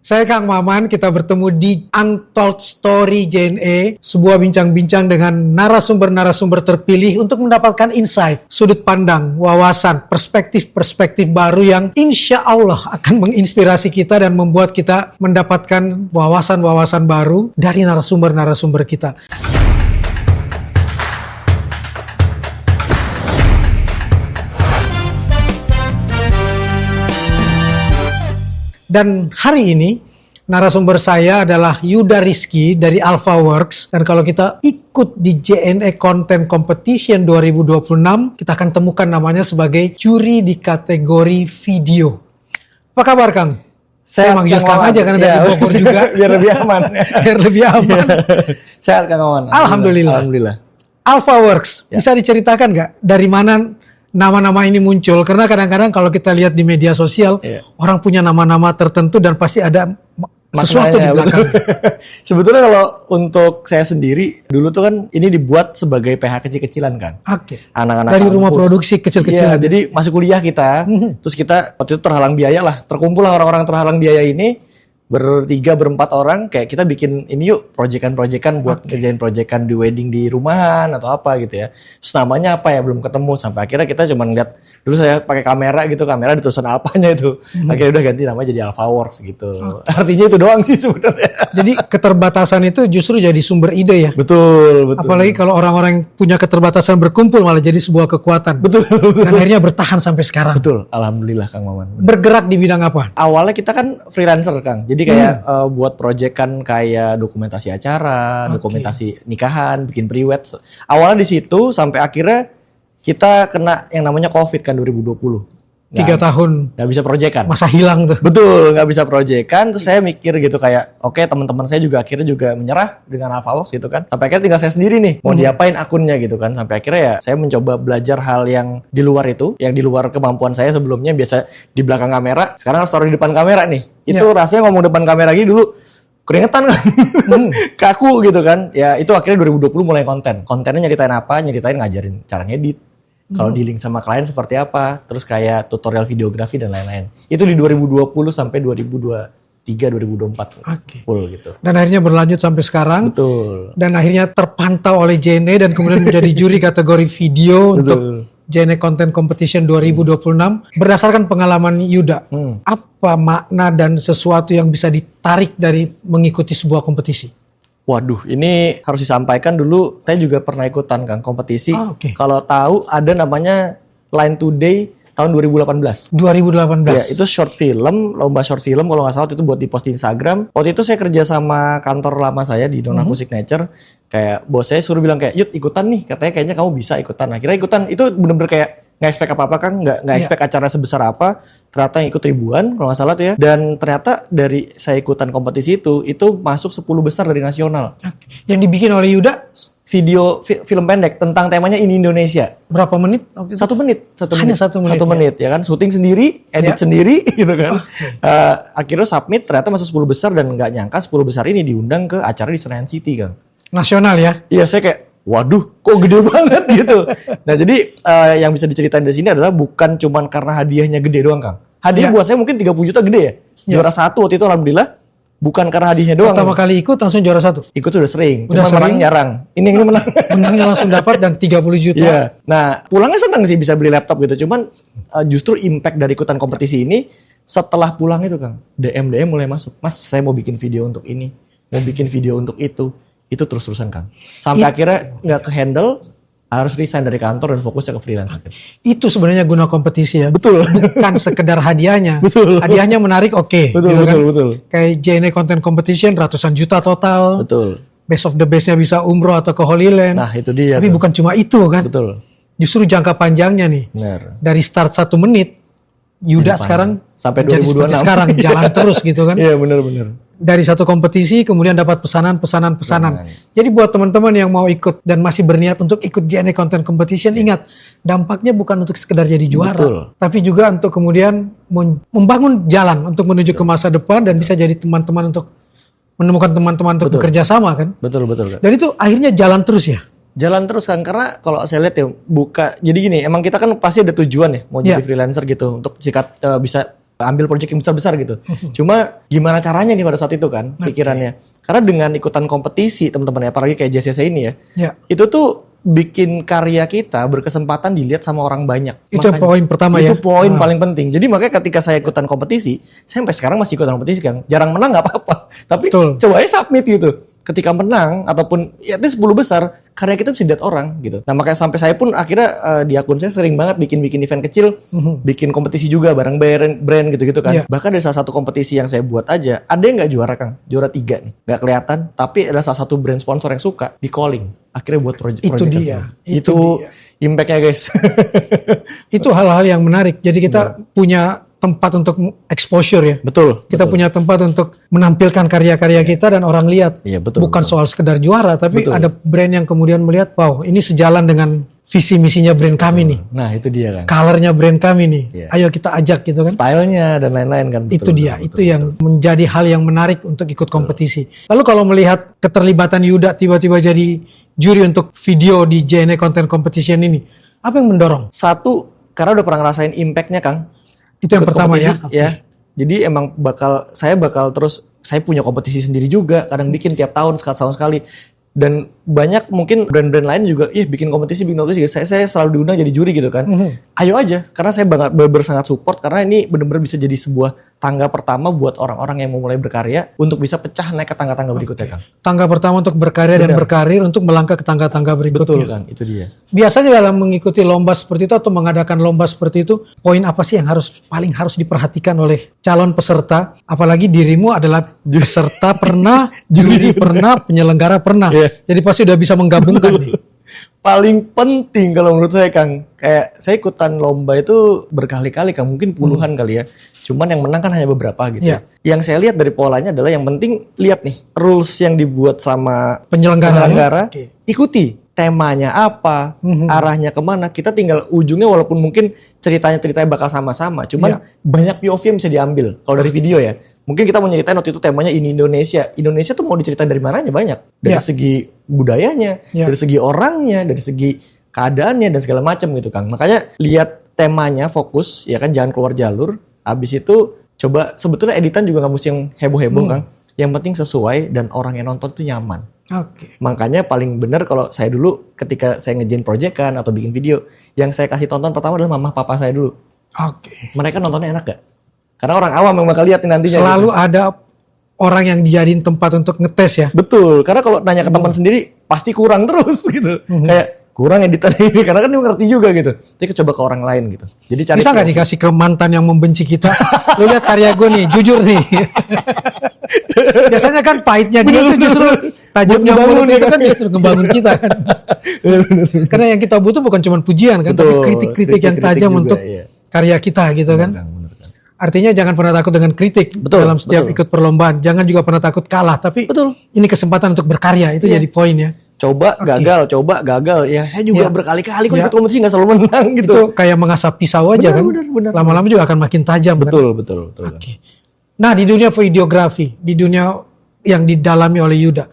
Saya Kang Maman, kita bertemu di Untold Story JNE, sebuah bincang-bincang dengan narasumber-narasumber terpilih untuk mendapatkan insight, sudut pandang, wawasan, perspektif-perspektif baru yang insya Allah akan menginspirasi kita dan membuat kita mendapatkan wawasan-wawasan baru dari narasumber-narasumber kita. Dan hari ini narasumber saya adalah Yuda Rizky dari AlphaWorks. Dan kalau kita ikut di JNE Content Competition 2026, kita akan temukan namanya sebagai juri di kategori video. Apa kabar Kang? Saya manggil Kang aja karena dari Bogor juga. Biar lebih aman. Biar lebih aman. Sehat Kang Maman. Alhamdulillah. AlphaWorks, bisa diceritakan nggak dari mana nama-nama ini muncul? Karena kadang-kadang kalau kita lihat di media sosial, orang punya nama-nama tertentu dan pasti ada sesuatu di belakang. Sebetulnya kalau untuk saya sendiri, dulu tuh kan ini dibuat sebagai PH kecil-kecilan kan. Oke. Anak-anak dari kampus. rumah produksi kecil-kecilan. Jadi masih kuliah kita, terus kita waktu itu terhalang biaya lah. Terkumpul lah orang-orang terhalang biaya ini, bertiga, berempat orang, kayak kita bikin ini yuk, proyekan-proyekan buat kerjain proyekan di wedding di rumahan atau apa gitu ya. Terus namanya apa ya, belum ketemu. Sampai akhirnya kita cuma lihat, dulu saya pakai kamera gitu, kamera di tulisan Alpanya itu. Akhirnya udah ganti namanya jadi AlphaWorks gitu. Artinya itu doang sih sebenarnya. Jadi keterbatasan itu justru jadi sumber ide ya? Betul. Apalagi kalau orang-orang yang punya keterbatasan berkumpul malah jadi sebuah kekuatan. Betul. Dan akhirnya bertahan sampai sekarang. Betul, alhamdulillah Kang Maman. Bergerak di bidang apa? Awalnya kita kan freelancer Kang, jadi kayak buat proyekan kayak dokumentasi acara, dokumentasi nikahan, bikin pre-wed. Awalnya di situ sampai akhirnya kita kena yang namanya COVID kan 2020. 3 tahun. Nggak bisa proyekan. Masa hilang tuh. Betul, nggak bisa proyekan. Terus saya mikir gitu kayak, oke, teman-teman saya juga akhirnya juga menyerah dengan AlphaWorks gitu kan. Sampai akhirnya tinggal saya sendiri nih, mau diapain akunnya gitu kan. Sampai akhirnya ya saya mencoba belajar hal yang di luar itu, yang di luar kemampuan saya sebelumnya. Biasa di belakang kamera, sekarang harus taruh di depan kamera nih. Itu rasanya ngomong depan kamera lagi dulu keringetan kan, kaku gitu kan. Ya itu akhirnya 2020 mulai konten. Kontennya nyeritain apa? Nyeritain ngajarin cara ngedit. Kalau dealing sama klien seperti apa, terus kayak tutorial videografi dan lain-lain. Itu di 2020 sampai 2023, 2024 full gitu. Dan akhirnya berlanjut sampai sekarang. Betul. Dan akhirnya terpantau oleh JNE dan kemudian menjadi juri kategori video untuk JNE Content Competition 2026. Berdasarkan pengalaman Yuda, apa makna dan sesuatu yang bisa ditarik dari mengikuti sebuah kompetisi? Waduh, ini harus disampaikan dulu. Saya juga pernah ikutan Kang kompetisi. Kalau tahu ada namanya Line Today tahun 2018. 2018. Ya, itu short film, lomba short film kalau nggak salah itu buat di-post di Instagram. Waktu itu saya kerja sama kantor lama saya di Donaku Signature. Kayak bos saya suruh bilang kayak, "Yud, ikutan nih. Katanya kayaknya kamu bisa ikutan." Akhirnya ikutan. Itu bener-bener kayak nggak expect apa-apa kan, nggak expect acara sebesar apa. Ternyata yang ikut ribuan kalau nggak salah tuh ya. Dan ternyata dari saya ikutan kompetisi itu masuk 10 besar dari nasional. Yang dibikin oleh Yuda? Film pendek tentang temanya ini Indonesia. Berapa menit? 1 menit. Hanya 1 menit. 1 menit ya kan, syuting sendiri, edit sendiri gitu kan. Akhirnya submit, ternyata masuk 10 besar dan nggak nyangka 10 besar ini diundang ke acara di Senayan City Kang. Nasional ya? Iya, saya kayak waduh, kok gede banget gitu. Nah, jadi yang bisa diceritain dari sini adalah bukan cuman karena hadiahnya gede doang, Kang. Hadiah buat saya mungkin 30 juta gede ya. Juara 1 waktu itu alhamdulillah. Bukan karena hadiahnya doang. Pertama kali ikut langsung juara 1? Ikut udah sering. Cuma menang jarang. Ini menang. Menangnya langsung dapat dan 30 juta. Iya. Nah, pulangnya seneng sih bisa beli laptop gitu. Cuman justru impact dari ikutan kompetisi ini setelah pulang itu, Kang. DM mulai masuk. Mas, saya mau bikin video untuk ini. Mau bikin video untuk itu. Itu terus-terusan Kang. Sampai akhirnya nggak ke-handle, harus resign dari kantor dan fokusnya ke freelance. Itu sebenarnya guna kompetisi ya? Betul. Bukan sekedar hadiahnya. Betul. Hadiahnya menarik Betul. Kayak JNE Content Competition ratusan juta total. Betul. Best of the bestnya bisa umroh atau ke Holy Land. Nah itu dia. Tapi bukan cuma itu kan? Betul. Justru jangka panjangnya nih. Benar. Dari start 1 menit, Yuda sekarang sampai 2026. Sekarang jalan terus gitu kan? Iya benar. Dari satu kompetisi kemudian dapat pesanan. Jadi buat teman-teman yang mau ikut dan masih berniat untuk ikut JNE Content Competition, ingat dampaknya bukan untuk sekedar jadi juara, tapi juga untuk kemudian membangun jalan untuk menuju ke masa depan dan bisa jadi teman-teman untuk menemukan teman-teman untuk bekerja sama kan? Betul. Dan itu akhirnya jalan terus ya? Jalan terus kan, karena kalau saya lihat ya jadi gini, emang kita kan pasti ada tujuan ya mau jadi freelancer gitu untuk sikat bisa ambil proyek yang besar-besar gitu. Cuma gimana caranya nih pada saat itu kan pikirannya. Karena dengan ikutan kompetisi teman-teman ya, apalagi kayak JCC ini ya. Ya. Itu tuh bikin karya kita berkesempatan dilihat sama orang banyak. Itu poin pertama ya. Itu poin paling penting. Jadi makanya ketika saya ikutan kompetisi, saya sampai sekarang masih ikutan kompetisi kan. Jarang menang nggak apa-apa. Tapi Betul. coba aja submit gitu. Ketika menang ataupun ya itu 10 besar, karya kita bisa dilihat orang gitu. Nah makanya sampai saya pun akhirnya di akun saya sering banget bikin event kecil, bikin kompetisi juga bareng brand gitu-gitu kan. Iya. Bahkan dari salah satu kompetisi yang saya buat aja, ada yang nggak juara Kang, juara 3 nih, nggak kelihatan. Tapi ada salah satu brand sponsor yang suka, di calling, akhirnya buat project. Itu dia. Itu impactnya guys. Itu hal-hal yang menarik. Jadi kita punya tempat untuk exposure ya. Betul. Kita punya tempat untuk menampilkan karya-karya kita dan orang lihat. Iya, betul. Bukan soal sekedar juara, tapi Betul. ada brand yang kemudian melihat, wow, ini sejalan dengan visi misinya brand kami nih. Nah itu dia kan. Colornya brand kami nih. Iya. Ayo kita ajak gitu kan. Stylenya dan lain-lain kan. Itu dia, itu yang menjadi hal yang menarik untuk ikut kompetisi. Lalu kalau melihat keterlibatan Yuda tiba-tiba jadi juri untuk video di JNE Content Competition ini, apa yang mendorong? Satu, karena udah pernah ngerasain impactnya Kang. Itu yang Ikut pertama kompetisi, ya. ya. Jadi emang saya bakal terus, saya punya kompetisi sendiri juga, kadang bikin tiap tahun, setahun sekali. Dan banyak mungkin brand-brand lain juga, bikin kompetisi. Saya selalu diundang jadi juri gitu kan. Ayo aja, karena saya benar-benar sangat support, karena ini benar-benar bisa jadi sebuah tangga pertama buat orang-orang yang mau mulai berkarya untuk bisa pecah naik ke tangga-tangga berikutnya Kang. Tangga pertama untuk berkarya dan berkarir untuk melangkah ke tangga-tangga berikutnya. Betul Kang, itu dia. Biasanya dalam mengikuti lomba seperti itu atau mengadakan lomba seperti itu, poin apa sih yang paling harus diperhatikan oleh calon peserta? Apalagi dirimu adalah peserta pernah, juri pernah, penyelenggara pernah. Jadi pasti udah bisa menggabungkan nih. Paling penting kalau menurut saya Kang, kayak saya ikutan lomba itu berkali-kali Kang, mungkin puluhan kali ya. Cuman yang menang kan hanya beberapa gitu. Iya. Yang saya lihat dari polanya adalah yang penting lihat nih rules yang dibuat sama Penyelenggara. ikuti temanya apa, arahnya kemana. Kita tinggal ujungnya walaupun mungkin ceritanya bakal sama-sama, cuman banyak POV yang bisa diambil. Kalau dari video ya, mungkin kita mau nyeritain waktu itu temanya ini Indonesia. Indonesia tuh mau diceritain dari mananya banyak. Dari segi budayanya, dari segi orangnya, dari segi keadaannya dan segala macam gitu Kang. Makanya lihat temanya, fokus ya kan, jangan keluar jalur. Habis itu coba, sebetulnya editan juga nggak mesti yang heboh-heboh Kang. Yang penting sesuai dan orang yang nonton tuh nyaman. Makanya paling bener kalau saya dulu ketika saya ngejain proyekan atau bikin video, yang saya kasih tonton pertama adalah mama papa saya dulu. Mereka nontonnya enak gak? Karena orang awam yang bakal lihat nantinya. Selalu ada orang yang dijadiin tempat untuk ngetes ya. Betul, karena kalau nanya ke teman sendiri pasti kurang terus gitu. Kayak kurang editan ini, karena kan dia ngerti juga gitu. Jadi coba ke orang lain gitu. Jadi cari. Bisa nggak dikasih ke mantan yang membenci kita? Lu lihat karya gue nih, jujur nih. Biasanya kan pahitnya dia tuh justru tajamnya mulut itu kan justru ngebangun kita kan. Karena yang kita butuh bukan cuma pujian kan, tapi kritik-kritik yang tajam juga, untuk karya kita gitu kan. Artinya jangan pernah takut dengan kritik dalam setiap ikut perlombaan. Jangan juga pernah takut kalah, tapi ini kesempatan untuk berkarya, itu jadi poin ya. Coba gagal. Ya saya juga berkali-kali kok ikut kompetisi nggak selalu menang gitu. Itu kayak mengasah pisau aja kan. Lama-lama juga akan makin tajam. Betul. Nah di dunia videografi, di dunia yang didalami oleh Yuda,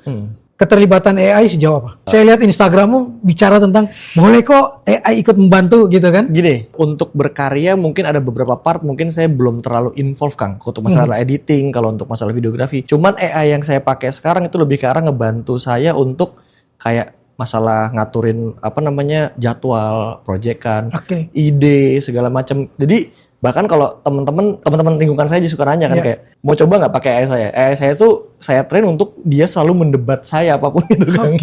keterlibatan AI sejauh apa? Saya lihat Instagrammu bicara tentang boleh kok AI ikut membantu gitu kan? Gini, untuk berkarya mungkin ada beberapa part mungkin saya belum terlalu involve Kang untuk masalah editing, kalau untuk masalah videografi. Cuman AI yang saya pakai sekarang itu lebih ke arah ngebantu saya untuk kayak masalah ngaturin jadwal proyekan, ide segala macam. Jadi bahkan kalau teman-teman lingkungan saya suka nanya kan kayak mau coba nggak pakai AI saya? AI saya tuh saya train untuk dia selalu mendebat saya apapun itu kan.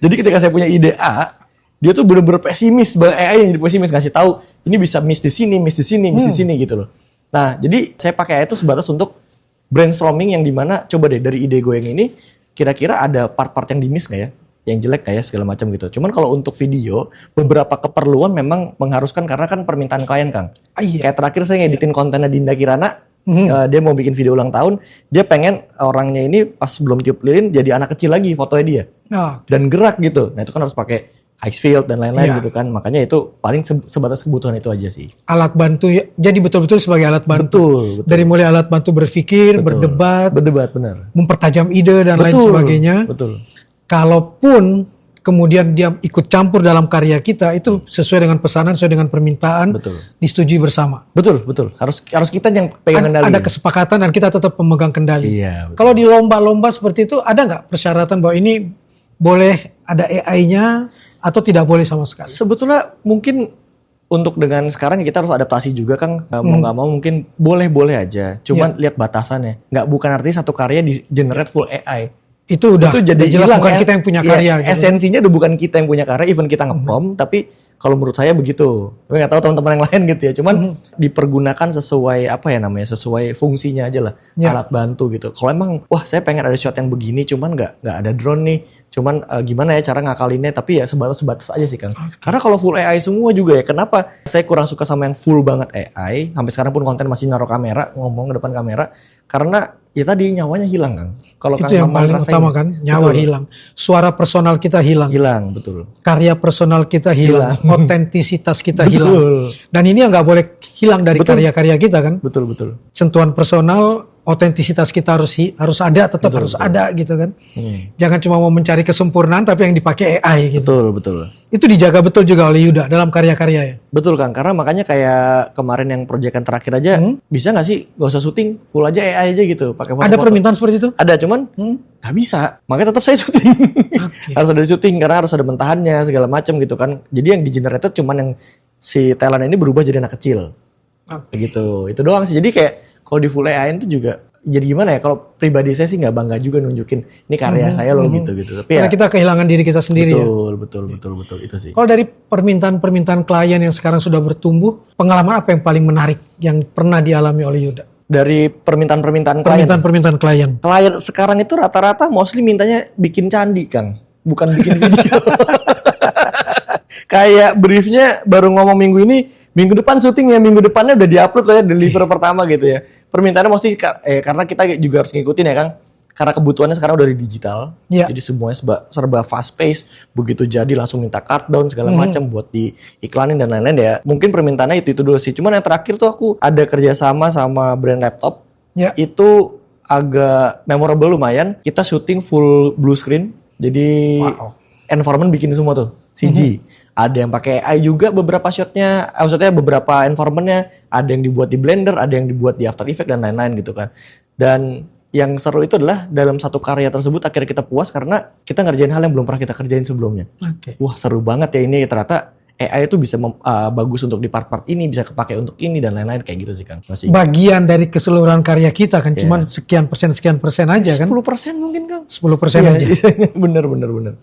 Jadi ketika saya punya ide A, dia tuh bener-bener pesimis, AI yang jadi pesimis, ngasih tahu ini bisa miss di sini gitu loh. Nah jadi saya pakai AI itu sebatas untuk brainstorming yang dimana coba deh dari ide gue yang ini kira-kira ada part-part yang di miss nggak ya? Yang jelek kayak segala macam gitu. Cuman kalau untuk video, beberapa keperluan memang mengharuskan karena kan permintaan klien Kang. Kayak terakhir saya ngeditin kontennya Dinda Kirana, dia mau bikin video ulang tahun, dia pengen orangnya ini pas sebelum tiup lilin jadi anak kecil lagi fotonya dia. Dan gerak gitu. Nah itu kan harus pakai high field dan lain-lain gitu kan. Makanya itu paling sebatas kebutuhan itu aja sih. Alat bantu ya, jadi betul-betul sebagai alat bantu. Betul. Dari mulai alat bantu berpikir, berdebat, benar. mempertajam ide dan lain sebagainya. Betul. Kalaupun kemudian dia ikut campur dalam karya kita, itu sesuai dengan pesanan, sesuai dengan permintaan, Betul. disetujui bersama. Betul. Harus kita yang pegang kendali. Ada kesepakatan dan kita tetap pemegang kendali. Iya, betul. Kalau di lomba-lomba seperti itu, ada nggak persyaratan bahwa ini boleh ada AI-nya atau tidak boleh sama sekali? Sebetulnya mungkin untuk dengan sekarang kita harus adaptasi juga, Kang. Mau nggak mau mungkin boleh aja. Cuman lihat batasannya. Bukan artinya satu karya di generate full AI. Itu udah jadi jelas hilang, bukan ya. kita yang punya Iya, karya. Gitu. Esensinya udah bukan kita yang punya karya, even kita nge-prompt, tapi kalau menurut saya begitu. Tapi nggak tahu teman-teman yang lain gitu ya. Cuman dipergunakan sesuai sesuai fungsinya aja lah, alat bantu gitu. Kalau emang wah saya pengen ada shot yang begini, cuman nggak ada drone nih. Cuman gimana ya cara ngakalinnya, tapi ya sebatas aja sih, Kang. Karena kalau full AI semua juga ya, kenapa saya kurang suka sama yang full banget AI, sampai sekarang pun konten masih naruh kamera, ngomong ke depan kamera, karena ya tadi nyawanya hilang, Kang. Kalau itu Kang yang Maman paling rasain, utama kan, nyawa hilang. Suara personal kita hilang. betul. Karya personal kita hilang. Otentisitas kita hilang. Dan ini yang nggak boleh hilang dari karya-karya kita kan. Betul. Sentuhan personal, otentisitas kita harus ada, tetap harus ada gitu kan. Jangan cuma mau mencari kesempurnaan tapi yang dipakai AI gitu. Betul. Itu dijaga betul juga oleh Yuda dalam karya-karya ya. Betul, Kang, karena makanya kayak kemarin yang proyekan terakhir aja, bisa nggak sih gak usah syuting, full aja AI aja gitu, pakai foto-foto. Ada permintaan seperti itu? Ada, cuman nggak bisa, makanya tetap saya syuting. Harus ada syuting karena harus ada mentahannya segala macam gitu kan. Jadi yang di generated cuman yang si talent ini berubah jadi anak kecil. Gitu, itu doang sih. Jadi kayak kalau di full AI itu juga jadi gimana ya, kalau pribadi saya sih nggak bangga juga nunjukin ini karya saya loh gitu. Tapi karena kita kehilangan diri kita sendiri ya. Betul itu sih. Kalau dari permintaan klien yang sekarang sudah bertumbuh, pengalaman apa yang paling menarik yang pernah dialami oleh Yuda? Dari permintaan klien. Klien sekarang itu rata-rata mostly mintanya bikin candi, Kang, bukan bikin video. Kayak briefnya baru ngomong minggu depan syuting ya, minggu depannya udah diupload lah ya, deliver pertama gitu ya. Permintaannya mesti karena kita juga harus ngikutin ya, Kang. Karena kebutuhannya sekarang udah di digital, jadi semuanya serba fast pace. Begitu jadi langsung minta cut down segala macam buat diiklanin dan lain-lain ya. Mungkin permintaannya itu dulu sih. Cuman yang terakhir tuh aku ada kerjasama sama brand laptop. Itu agak memorable lumayan. Kita syuting full blue screen. Jadi environment bikin semua tuh CG. Ada yang pakai AI juga beberapa shotnya, maksudnya beberapa environmentnya. Ada yang dibuat di Blender, ada yang dibuat di After Effects dan lain-lain gitu kan. Dan yang seru itu adalah dalam satu karya tersebut akhirnya kita puas karena kita ngerjain hal yang belum pernah kita kerjain sebelumnya. Wah seru banget ya ini, ternyata AI itu bisa bagus untuk di part-part ini, bisa kepake untuk ini dan lain-lain kayak gitu sih, Kang. Bagian dari keseluruhan karya kita kan, cuman sekian persen aja kan. 10% mungkin, Kang. 10% aja. Bener.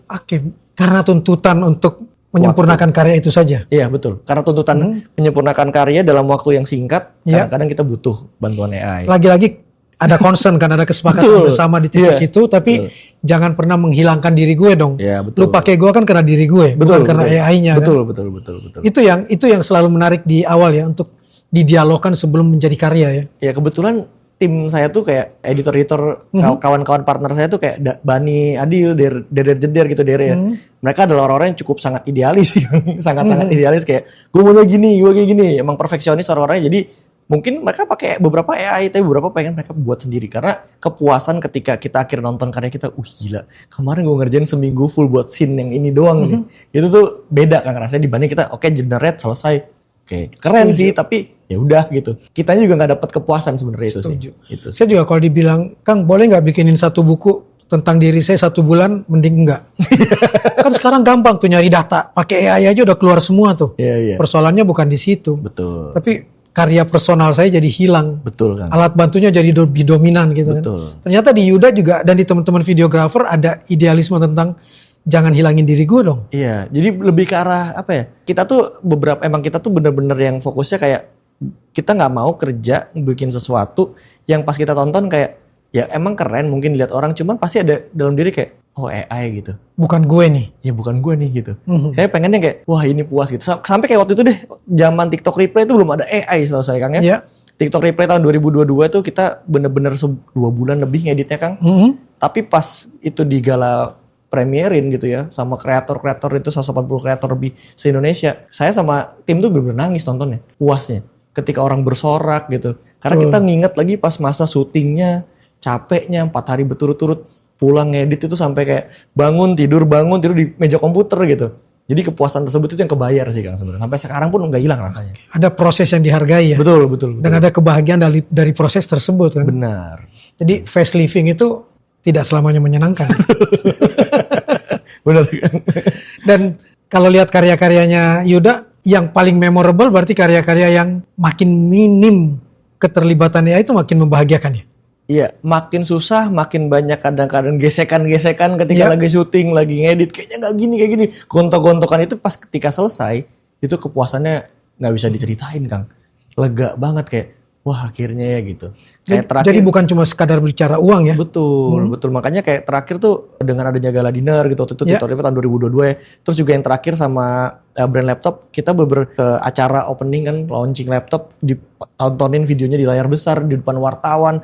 Karena tuntutan untuk menyempurnakan karya itu saja. Iya betul. Karena tuntutan menyempurnakan karya dalam waktu yang singkat, kadang-kadang kita butuh bantuan AI. Lagi-lagi ada concern kan, ada kesepakatan bersama di titik itu, tapi jangan pernah menghilangkan diri gue dong. Lu pakai gue kan karena diri gue, bukan karena AI-nya. Betul. Itu yang selalu menarik di awal ya, untuk didialogkan sebelum menjadi karya ya. Ya kebetulan tim saya tuh kayak editor-editor, kawan-kawan partner saya tuh kayak Bani, Adil, Jeder gitu ya. Mereka adalah orang-orang yang cukup sangat idealis sih, sangat-sangat idealis, kayak gue maunya gini, gue kayak gini. Emang perfeksionis orang-orangnya, jadi mungkin mereka pakai beberapa AI, tapi beberapa pengen mereka buat sendiri. Karena kepuasan ketika kita akhir nonton karya kita, gila, kemarin gue ngerjain seminggu full buat scene yang ini doang nih. Itu tuh beda kan rasanya dibanding kita, generate, selesai. Keren sih, tapi ya udah gitu. Kitanya juga nggak dapat kepuasan sebenarnya itu sih. Itu. Saya juga kalau dibilang, Kang boleh nggak bikinin satu buku tentang diri saya 1 bulan, mending enggak. Kan sekarang gampang tuh nyari data, pakai AI aja udah keluar semua tuh. Persoalannya bukan di situ. Betul. Tapi karya personal saya jadi hilang. Betul, Kang. Alat bantunya jadi lebih dominan gitu kan. Ternyata di Yuda juga dan di teman-teman videografer ada idealisme tentang jangan hilangin diri gue dong. Iya, jadi lebih ke arah apa ya? Kita tuh kita tuh bener-bener yang fokusnya kayak kita nggak mau kerja bikin sesuatu yang pas kita tonton kayak ya emang keren mungkin dilihat orang, cuman pasti ada dalam diri kayak AI gitu. Bukan gue nih. Ya bukan gue nih gitu. Saya pengennya kayak wah ini puas gitu. Sampai kayak waktu itu deh zaman TikTok Replay itu belum ada AI selesai, Kang ya. TikTok Replay tahun 2022 tuh kita bener-bener 2 bulan lebih ngeditnya, Kang. Tapi pas itu di gala premierin gitu ya, sama kreator-kreator itu 180 kreator lebih se-Indonesia. Saya sama tim tuh bener-bener nangis nontonnya, puasnya. Ketika orang bersorak gitu. Karena kita nginget lagi pas masa syutingnya, capeknya 4 hari berturut-turut. pulang ngedit itu sampai kayak bangun tidur di meja komputer gitu. Jadi kepuasan tersebut itu yang kebayar sih Kang sebenarnya. Sampai sekarang pun nggak hilang rasanya. Ada proses yang dihargai ya. Betul, betul. Dan ada kebahagiaan dari proses tersebut kan. Benar. Jadi fast living itu tidak selamanya menyenangkan. Benar kan? Dan kalau lihat karya-karyanya Yuda, yang paling memorable berarti karya-karya yang makin minim keterlibatannya itu makin membahagiakan ya. Iya, makin susah, makin banyak kadang-kadang gesekan-gesekan ketika lagi syuting, lagi ngedit, kayaknya nggak gini, kayak gini. Gontok-gontokan itu pas ketika selesai, itu kepuasannya nggak bisa diceritain, Kang. Lega banget kayak, wah akhirnya ya gitu. Kayak terakhir, jadi bukan cuma sekadar bicara uang ya? Betul, betul. Makanya kayak terakhir tuh dengan adanya gala dinner gitu, waktu itu tutorialnya tahun 2022 ya. Terus juga yang terakhir sama brand laptop, kita ke acara opening kan, launching laptop, ditontonin videonya di layar besar, di depan wartawan.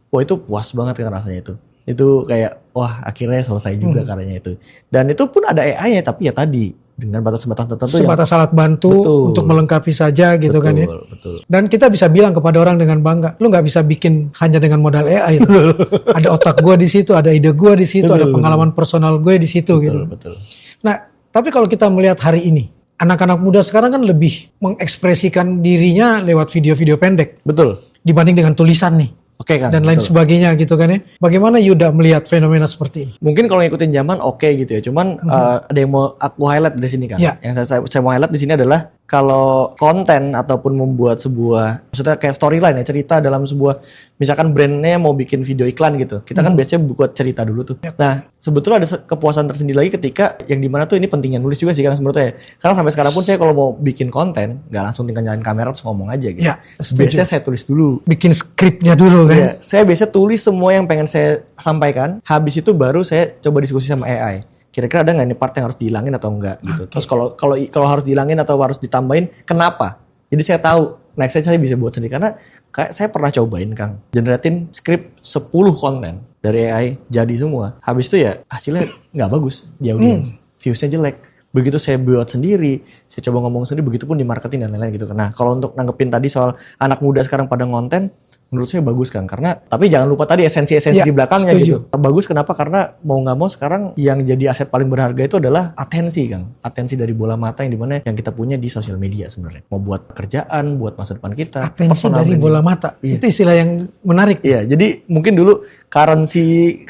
Wah itu puas banget kan rasanya itu. Itu kayak wah akhirnya selesai juga karyanya itu. Dan itu pun ada AI-nya tapi ya tadi dengan batas-batas tertentu. Sebatas alat bantu untuk melengkapi saja gitu kan ya. Betul. Dan kita bisa bilang kepada orang dengan bangga, lu nggak bisa bikin hanya dengan modal AI itu. Ada otak gue di situ, ada ide gue di situ, ada pengalaman personal gue di situ gitu. Betul. Nah tapi kalau kita melihat hari ini, anak-anak muda sekarang kan lebih mengekspresikan dirinya lewat video-video pendek. Betul. Dibanding dengan tulisan nih. Oke kan. Dan lain sebagainya gitu kan ya. Bagaimana Yuda melihat fenomena seperti ini? Mungkin kalau ngikutin zaman oke gitu ya. Cuman ada yang mau aku highlight di sini kan. Ya. Yang saya mau highlight di sini adalah kalau konten ataupun membuat sebuah, maksudnya kayak storyline ya, cerita dalam sebuah, misalkan brandnya mau bikin video iklan gitu, kita kan biasanya buat cerita dulu tuh. Nah, sebetulnya ada kepuasan tersendiri lagi ketika yang dimana tuh ini pentingnya nulis juga sih kan sebetulnya ya. Karena sampai sekarang pun saya kalau mau bikin konten, nggak langsung tinggal nyalain kamera terus ngomong aja gitu. Ya, setuju. Biasanya saya tulis dulu. Bikin skripnya dulu kan. Iya, saya biasa tulis semua yang pengen saya sampaikan, habis itu baru saya coba diskusi sama AI. Kira-kira ada nggak nih part yang harus dihilangin atau enggak gitu. Terus kalau harus dihilangin atau harus ditambahin, kenapa? Jadi saya tahu next saya bisa buat sendiri karena kayak saya pernah cobain Kang, generatin skrip 10 konten dari AI jadi semua. Habis itu ya hasilnya nggak bagus di audiens, viewsnya jelek. Begitu saya buat sendiri, saya coba ngomong sendiri, begitu pun di marketing dan lain-lain gitu. Nah kalau untuk nanggepin tadi soal anak muda sekarang pada ngonten, menurut saya bagus kan, karena tapi jangan lupa tadi esensi-esensi di belakangnya gitu. Bagus kenapa? Karena mau nggak mau sekarang yang jadi aset paling berharga itu adalah atensi Kang, atensi dari bola mata yang dimana yang kita punya di sosial media sebenarnya. Mau buat pekerjaan, buat masa depan kita. Atensi dari bola mata, itu istilah yang menarik. Iya, jadi mungkin dulu currency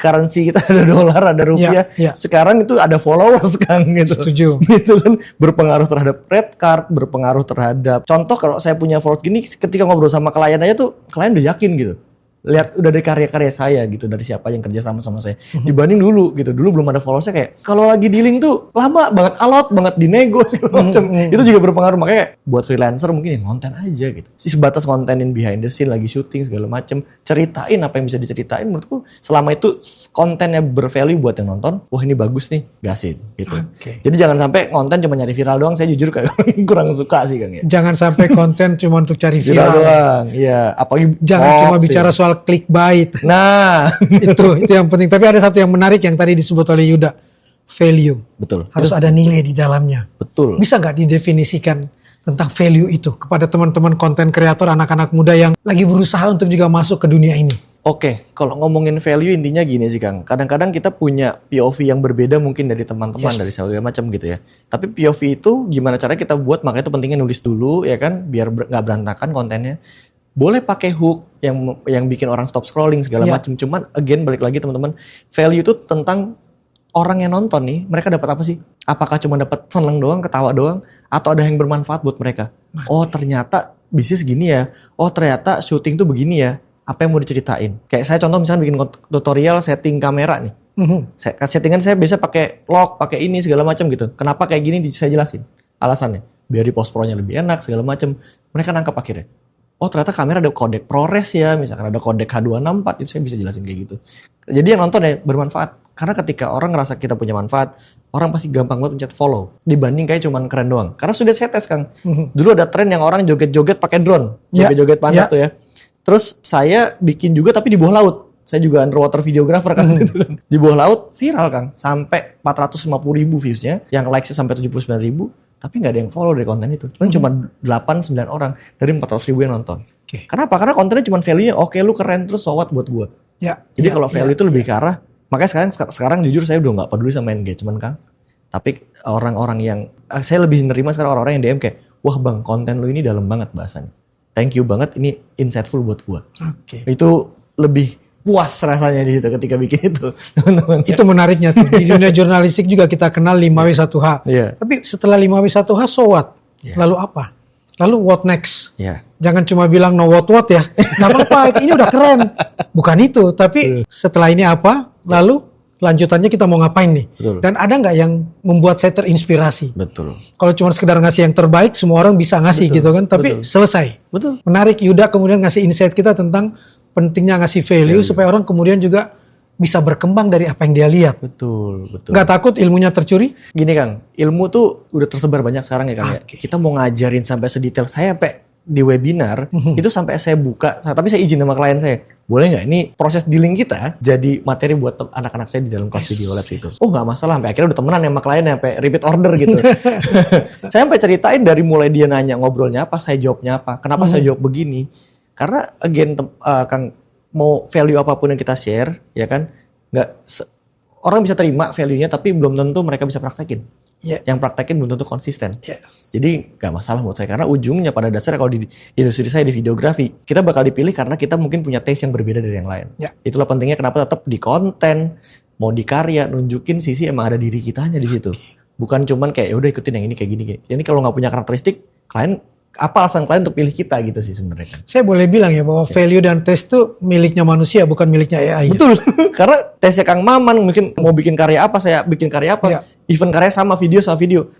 kita ada dolar, ada rupiah. Sekarang itu ada followers Kang gitu. Setuju. Itu kan berpengaruh terhadap red card, berpengaruh terhadap. Contoh kalau saya punya followers gini, ketika ngobrol sama klien aja tuh klien udah yakin gitu. Lihat udah dari karya-karya saya gitu, dari siapa yang kerja sama saya. Dibanding dulu gitu. Dulu belum ada followersnya kayak kalau lagi di link tuh lama banget, alot banget, dinego segala macam. Itu juga berpengaruh, makanya buat freelancer mungkin ya konten aja gitu. Sebatas kontenin behind the scene, lagi syuting segala macam, ceritain apa yang bisa diceritain. Menurutku selama itu kontennya bervalue buat yang nonton, wah ini bagus nih, gasin gitu. Jadi jangan sampai konten cuma nyari viral doang, saya jujur kayak kurang suka sih Kang ya. Jangan sampai konten cuma untuk cari viral doang. Iya, apalagi jangan cuma bicara soal clickbait. Nah, itu yang penting. Tapi ada satu yang menarik yang tadi disebut oleh Yuda, value. Betul. Harus ada nilai di dalamnya. Betul. Bisa nggak didefinisikan tentang value itu kepada teman-teman konten kreator, anak-anak muda yang lagi berusaha untuk juga masuk ke dunia ini? Oke, kalau ngomongin value intinya gini sih Kang. Kadang-kadang kita punya POV yang berbeda mungkin dari teman-teman, dari segala macam gitu ya. Tapi POV itu gimana caranya kita buat, makanya itu pentingnya nulis dulu ya kan, biar nggak berantakan kontennya. Boleh pakai hook yang bikin orang stop scrolling segala macam. Cuman again balik lagi teman-teman, value itu tentang orang yang nonton nih, mereka dapat apa sih? Apakah cuma dapat seneng doang, ketawa doang, atau ada yang bermanfaat buat mereka? Oh ternyata bisnis gini ya. Oh ternyata syuting tuh begini ya. Apa yang mau diceritain? Kayak saya contoh misalnya bikin tutorial setting kamera nih. Settingan saya biasa pakai lock, pakai ini segala macam gitu. Kenapa kayak gini saya jelasin alasannya. Biar di post pro-nya lebih enak segala macam. Mereka nangkap akhirnya. Oh ternyata kamera ada kodek ProRes ya, misalkan ada kodek H264, itu saya bisa jelasin kayak gitu. Jadi yang nonton ya bermanfaat. Karena ketika orang ngerasa kita punya manfaat, orang pasti gampang banget pencet follow. Dibanding kayak cuman keren doang. Karena sudah saya tes Kang. Dulu ada tren yang orang joget-joget pakai drone. Joget-joget pantat tuh ya. Terus saya bikin juga tapi di bawah laut. Saya juga underwater videographer kan. Di bawah laut viral Kang. Sampai 450.000 viewsnya. Yang likes-nya sampai 79.000. Tapi nggak ada yang follow dari konten itu. Cuma 8-9 orang dari 400.000 yang nonton. Kenapa? Karena kontennya cuma value-nya, oke lu keren terus so what buat gue. Jadi kalau value itu lebih ke arah Makanya sekarang jujur saya udah nggak peduli sama engagement, Kang. Tapi orang-orang yang saya lebih nerima sekarang orang-orang yang DM kayak, wah bang, konten lu ini dalam banget bahasanya. Thank you banget, ini insightful buat gua. Oke. Itu lebih puas rasanya di situ ketika bikin itu, teman-teman. Itu menariknya tuh. Di dunia jurnalistik juga kita kenal 5W1H. Iya. Tapi setelah 5W1H, so what? Iya. Lalu apa? Lalu what next? Iya. Jangan cuma bilang no what ya. Gak apa-apa, ini udah keren. Bukan itu, tapi setelah ini apa? Lalu lanjutannya kita mau ngapain nih? Betul. Dan ada nggak yang membuat saya terinspirasi? Betul. Kalau cuma sekedar ngasih yang terbaik, semua orang bisa ngasih Betul, gitu kan. Tapi betul. selesai. Betul. Menarik, Yuda kemudian ngasih insight kita tentang pentingnya ngasih value supaya orang kemudian juga bisa berkembang dari apa yang dia lihat. Betul. Nggak takut ilmunya tercuri? Gini Kang, ilmu tuh udah tersebar banyak sekarang ya Kang ya. Oke. Kita mau ngajarin sampai sedetail, saya sampai di webinar, itu sampai saya buka, tapi saya izin sama klien saya, boleh nggak ini proses dealing kita jadi materi buat anak-anak saya di dalam kelas video lab itu. Oh nggak masalah, sampai akhirnya udah temenan sama kliennya, sampai repeat order gitu. Saya sampai ceritain dari mulai dia nanya ngobrolnya apa, saya jawabnya apa, kenapa saya jawab begini. Karena again, Kang, mau value apapun yang kita share, ya kan, orang bisa terima value-nya, tapi belum tentu mereka bisa praktekin. Yeah. Yang praktekin belum tentu konsisten. Yes. Jadi nggak masalah menurut saya, karena ujungnya pada dasarnya kalau di industri saya di videografi, kita bakal dipilih karena kita mungkin punya taste yang berbeda dari yang lain. Yeah. Itulah pentingnya kenapa tetap di konten, mau di karya, nunjukin sisi emang ada diri kitanya di situ. Bukan cuman kayak ya udah ikutin yang ini kayak gini. Jadi kalau nggak punya karakteristik, klien apa alasan kalian untuk pilih kita gitu sih sebenarnya. Saya boleh bilang ya bahwa value dan taste itu miliknya manusia, bukan miliknya AI. Betul, karena tesnya Kang Maman mungkin mau bikin karya apa, saya bikin karya apa, Ya. even karya sama video,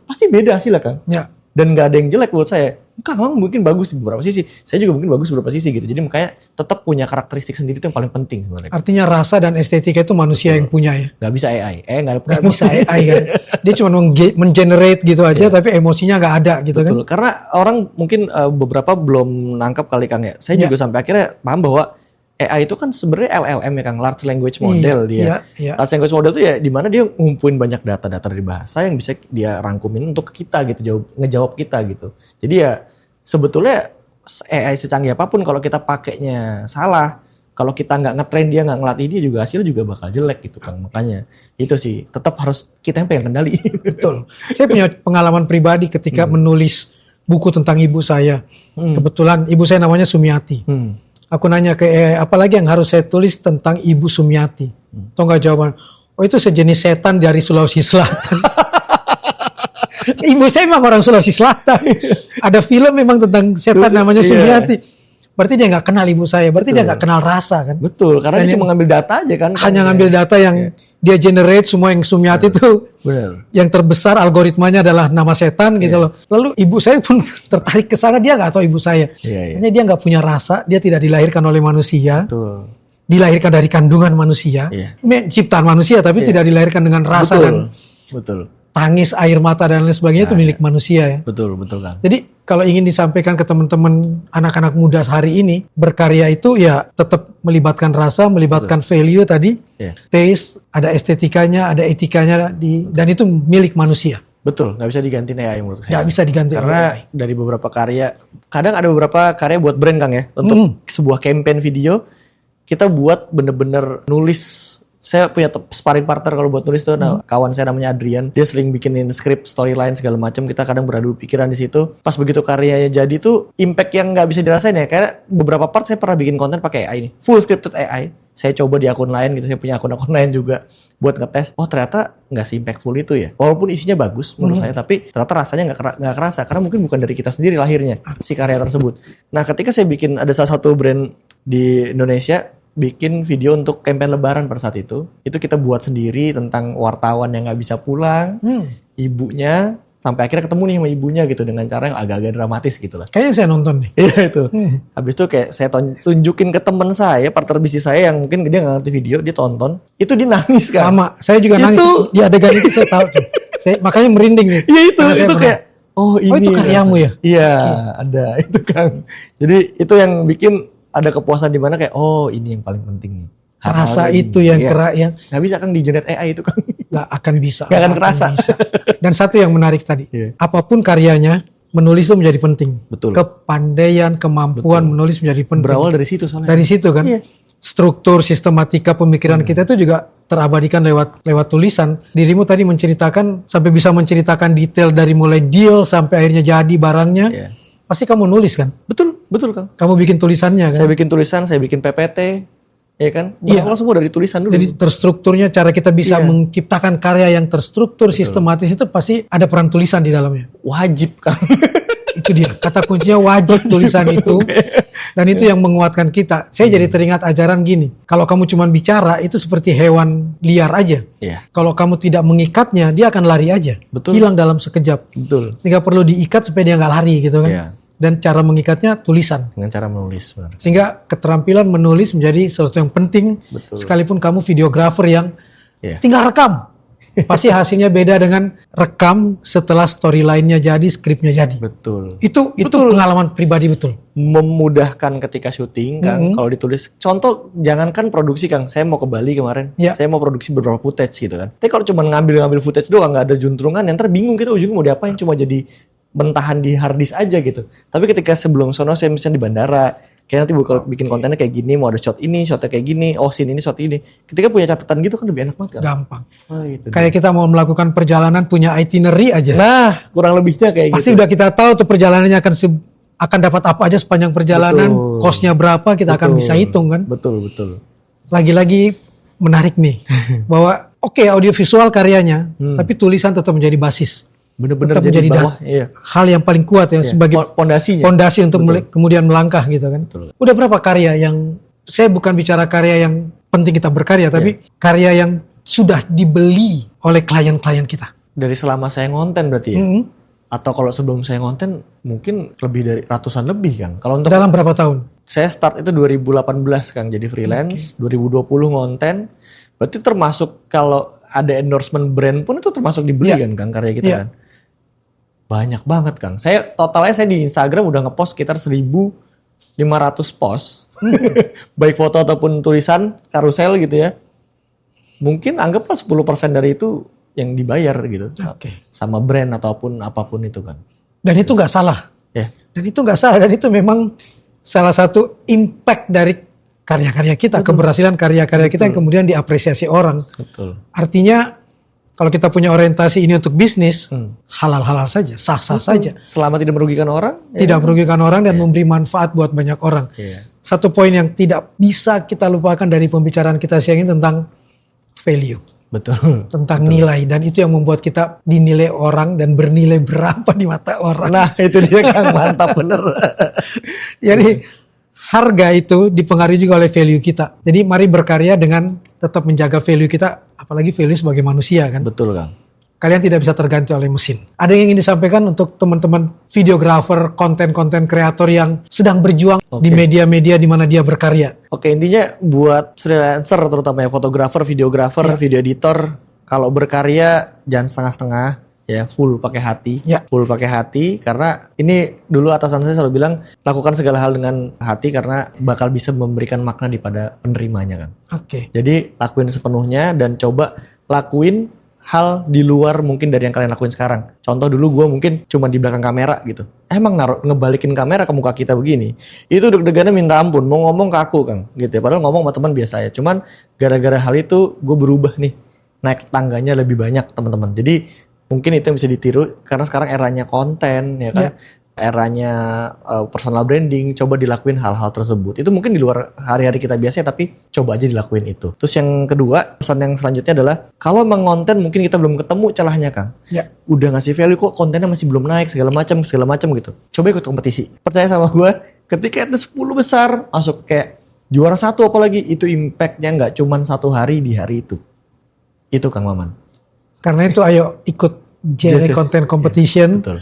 pasti beda hasilnya Kang. Ya. Dan nggak ada yang jelek buat saya. Kang Maman mungkin bagus di beberapa sisi, saya juga mungkin bagus di beberapa sisi gitu. Jadi makanya tetap punya karakteristik sendiri itu yang paling penting sebenarnya. Artinya rasa dan estetika itu manusia yang punya ya. Nggak bisa AI, Nggak bisa AI kan. Dia cuma mengenerate gitu aja, tapi emosinya nggak ada gitu Betul, kan. karena orang mungkin beberapa belum nangkap kali Kang ya. Saya juga sampai akhirnya paham bahwa AI itu kan sebenarnya LLM ya Kang, Large Language Model dia. Iya. Large Language Model itu ya di mana dia ngumpulin banyak data-data dari bahasa yang bisa dia rangkumin untuk kita gitu, ngejawab kita gitu. Jadi ya sebetulnya AI secanggih apapun kalau kita pakainya salah, kalau kita nggak ngetrain dia, nggak ngelatih dia juga hasilnya juga bakal jelek gitu Kang. Makanya itu sih tetap harus kita yang pegang kendali. Betul. Saya punya pengalaman pribadi ketika menulis buku tentang ibu saya. Kebetulan ibu saya namanya Sumiati. Aku nanya ke AI, apalagi yang harus saya tulis tentang Ibu Sumiati? Tahu nggak jawaban? Oh itu sejenis setan dari Sulawesi Selatan. Ibu saya memang orang Sulawesi Selatan. Ada film memang tentang setan namanya Sumiati. Berarti dia nggak kenal ibu saya. Berarti dia nggak kenal rasa kan? Betul, karena dia cuma ngambil data aja kan. Hanya ngambil data yang dia generate semua yang Sumiati itu. Benar. Yang terbesar algoritmanya adalah nama setan gitu loh. Lalu ibu saya pun tertarik ke sana, dia nggak tahu ibu saya. Hanya dia nggak punya rasa, dia tidak dilahirkan oleh manusia. Betul. Dilahirkan dari kandungan manusia. Ciptaan manusia tapi tidak dilahirkan dengan rasa dan tangis, air mata dan lain sebagainya itu milik manusia ya. Betul Kang. Jadi kalau ingin disampaikan ke teman-teman anak-anak muda hari ini, berkarya itu ya tetap melibatkan rasa, melibatkan value tadi, taste, ada estetikanya, ada etikanya dan itu milik manusia. Betul, nggak bisa diganti AI menurut saya. Nggak bisa diganti karena dari beberapa karya, kadang ada beberapa karya buat brand Kang ya, untuk sebuah campaign video kita buat bener-bener nulis. Saya punya sparring partner kalau buat nulis tuh, kawan saya namanya Adrian. Dia sering bikinin skrip, storyline segala macam. Kita kadang beradu pikiran di situ. Pas begitu karyanya jadi tuh impact yang nggak bisa dirasain ya. Kayak beberapa part saya pernah bikin konten pakai AI ini, full scripted AI. Saya coba di akun lain gitu. Saya punya akun-akun lain juga buat ngetes. Oh ternyata nggak se-impactful itu ya. Walaupun isinya bagus menurut saya, tapi ternyata rasanya nggak kerasa karena mungkin bukan dari kita sendiri lahirnya si karya tersebut. Nah ketika saya bikin ada salah satu brand di Indonesia bikin video untuk campaign lebaran pada saat itu kita buat sendiri tentang wartawan yang nggak bisa pulang, ibunya sampai akhirnya ketemu nih sama ibunya gitu dengan cara yang agak-agak dramatis gitu lah. Kayaknya saya nonton nih. Iya itu. Habis itu kayak saya tunjukin ke teman saya, partner bisnis saya yang mungkin dia nggak ngerti video, dia tonton, itu dia nangis kan. Sama, saya juga nangis di adegan itu saya tahu tuh. Saya makanya merinding nih. Iya itu kayak ini itu karyamu ya? Iya ada itu kan. Jadi itu yang bikin ada kepuasan di mana kayak ini yang paling penting nih. Rasa itu yang yang nggak bisa kan di-generate AI itu kan. Nggak akan bisa. Nggak akan kerasa. Dan satu yang menarik tadi, apapun karyanya, menulis itu menjadi penting. Betul. Kepandaian, kemampuan menulis menjadi penting. Berawal dari situ soalnya. Dari situ kan. Struktur, sistematika pemikiran kita itu juga terabadikan lewat tulisan. Dirimu tadi menceritakan sampai bisa menceritakan detail dari mulai deal sampai akhirnya jadi barangnya. Iya. Pasti kamu nulis kan? Betul Kang. Kamu bikin tulisannya kan? Saya bikin tulisan, saya bikin PPT, ya kan? Iya. Berawal semua dari tulisan dulu. Jadi terstrukturnya, cara kita bisa Iya. menciptakan karya yang terstruktur, sistematis itu pasti ada peran tulisan di dalamnya. Wajib Kang. Itu dia, kata kuncinya wajib tulisan itu. Dan itu yang menguatkan kita. Saya jadi teringat ajaran gini, kalau kamu cuma bicara itu seperti hewan liar aja. Iya. Kalau kamu tidak mengikatnya, dia akan lari aja. Betul. Hilang dalam sekejap. Betul. Sehingga perlu diikat supaya dia nggak lari gitu kan. Iya. Dan cara mengikatnya tulisan. Dengan cara menulis benar. Sehingga keterampilan menulis menjadi sesuatu yang penting. Betul. Sekalipun kamu videografer yang Iya. tinggal rekam. Pasti hasilnya beda dengan rekam setelah storyline-nya jadi, skripnya jadi. Betul. Itu Betul. pengalaman pribadi betul. Memudahkan ketika syuting Kang, kalau ditulis. Contoh, jangankan produksi Kang, saya mau ke Bali kemarin, Ya. saya mau produksi beberapa footage gitu kan. Tapi kalau cuma ngambil footage doang, nggak ada juntrungan, yang ntar bingung kita ujungnya mau diapain, cuma jadi mentahan di hard disk aja gitu. Tapi ketika sebelum sono saya misalnya di bandara, kayak nanti bikin kontennya kayak gini, mau ada shot ini, shotnya kayak gini, oh scene ini, shot ini. Ketika punya catatan gitu kan lebih enak banget kan. Gampang. Oh, itu Kayak kita mau melakukan perjalanan punya itinerary aja. nah, kurang lebihnya kayak Pasti gitu. udah kita tahu tuh perjalanannya akan dapat apa aja sepanjang perjalanan, Betul. cost-nya berapa, kita akan bisa hitung kan. Betul. Lagi-lagi menarik nih, bahwa oke, audiovisual karyanya, tapi tulisan tetap menjadi basis. Bener-bener Tetap jadi menjadi bawah, iya. hal yang paling kuat yang sebagai Pondasinya. fondasi untuk kemudian melangkah gitu kan. Betul. Udah berapa karya yang, saya bukan bicara karya yang penting kita berkarya, tapi karya yang sudah dibeli oleh klien-klien kita. Dari selama saya ngonten berarti ya? Mm-hmm. Atau kalau sebelum saya ngonten mungkin lebih dari ratusan lebih Kang. Kalau untuk Dalam berapa tahun? saya start itu 2018 Kang jadi freelance, 2020 ngonten. Berarti termasuk kalau ada endorsement brand pun itu termasuk dibeli Iya. kan Kang karya kita Iya. kan. Banyak banget Kang. Totalnya saya di Instagram udah ngepost sekitar 1.500 post. Baik foto ataupun tulisan, karusel gitu ya. Mungkin anggaplah 10% dari itu yang dibayar gitu. Oke. Sama brand ataupun apapun itu kan. Dan itu nggak salah. Ya. Dan itu nggak salah. Dan itu memang salah satu impact dari karya-karya kita, keberhasilan karya-karya kita yang kemudian diapresiasi orang. Betul. Artinya kalau kita punya orientasi ini untuk bisnis, halal-halal saja, sah-sah saja. Selama tidak merugikan orang. Tidak merugikan orang dan memberi manfaat buat banyak orang. Iya. Satu poin yang tidak bisa kita lupakan dari pembicaraan kita siang ini tentang value. Betul. Tentang nilai. Dan itu yang membuat kita dinilai orang dan bernilai berapa di mata orang. Nah itu dia Kang, mantap bener. Jadi harga itu dipengaruhi juga oleh value kita. Jadi mari berkarya dengan tetap menjaga value kita, apalagi value sebagai manusia kan. Betul Kang. Kalian tidak bisa terganti oleh mesin. Ada yang ingin disampaikan untuk teman-teman videografer, konten-konten kreator yang sedang berjuang di media-media di mana dia berkarya. Oke, intinya buat freelancer terutama ya fotografer, videografer, video editor, kalau berkarya jangan setengah-setengah ya, full pakai hati. Ya. Full pakai hati karena ini dulu atasan saya selalu bilang lakukan segala hal dengan hati karena bakal bisa memberikan makna pada penerimanya kan. Oke. Jadi lakuin sepenuhnya dan coba lakuin hal di luar mungkin dari yang kalian lakuin sekarang. Contoh dulu gue mungkin cuma di belakang kamera gitu. Emang ngebalikin kamera ke muka kita begini. Itu deg-degannya minta ampun. Mau ngomong kaku Kang gitu ya. Padahal ngomong sama teman biasa ya. Cuman gara-gara hal itu gue berubah nih. Naik tangganya lebih banyak teman-teman. Jadi mungkin itu yang bisa ditiru karena sekarang eranya konten ya kan. Eranya personal branding, coba dilakuin hal-hal tersebut. Itu mungkin di luar hari-hari kita biasa tapi coba aja dilakuin itu. Terus yang kedua, pesan yang selanjutnya adalah kalau emang konten mungkin kita belum ketemu celahnya Kang. Ya. Udah ngasih value kok kontennya masih belum naik segala macam gitu. Coba ikut kompetisi. Percaya sama gue, ketika ada 10 besar masuk kayak juara 1 apalagi itu impactnya nggak cuman 1 hari di hari itu. Itu Kang Maman. Karena itu ayo ikut JNE Content Competition. Betul.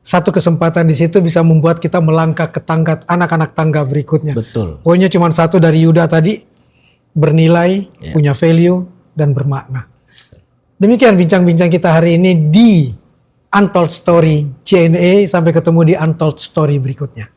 Satu kesempatan di situ bisa membuat kita melangkah ke tangga anak-anak tangga berikutnya. Betul. Poinnya cuma satu dari Yuda tadi, bernilai, punya value, dan bermakna. Demikian bincang-bincang kita hari ini di Untold Story JNE. Sampai ketemu di Untold Story berikutnya.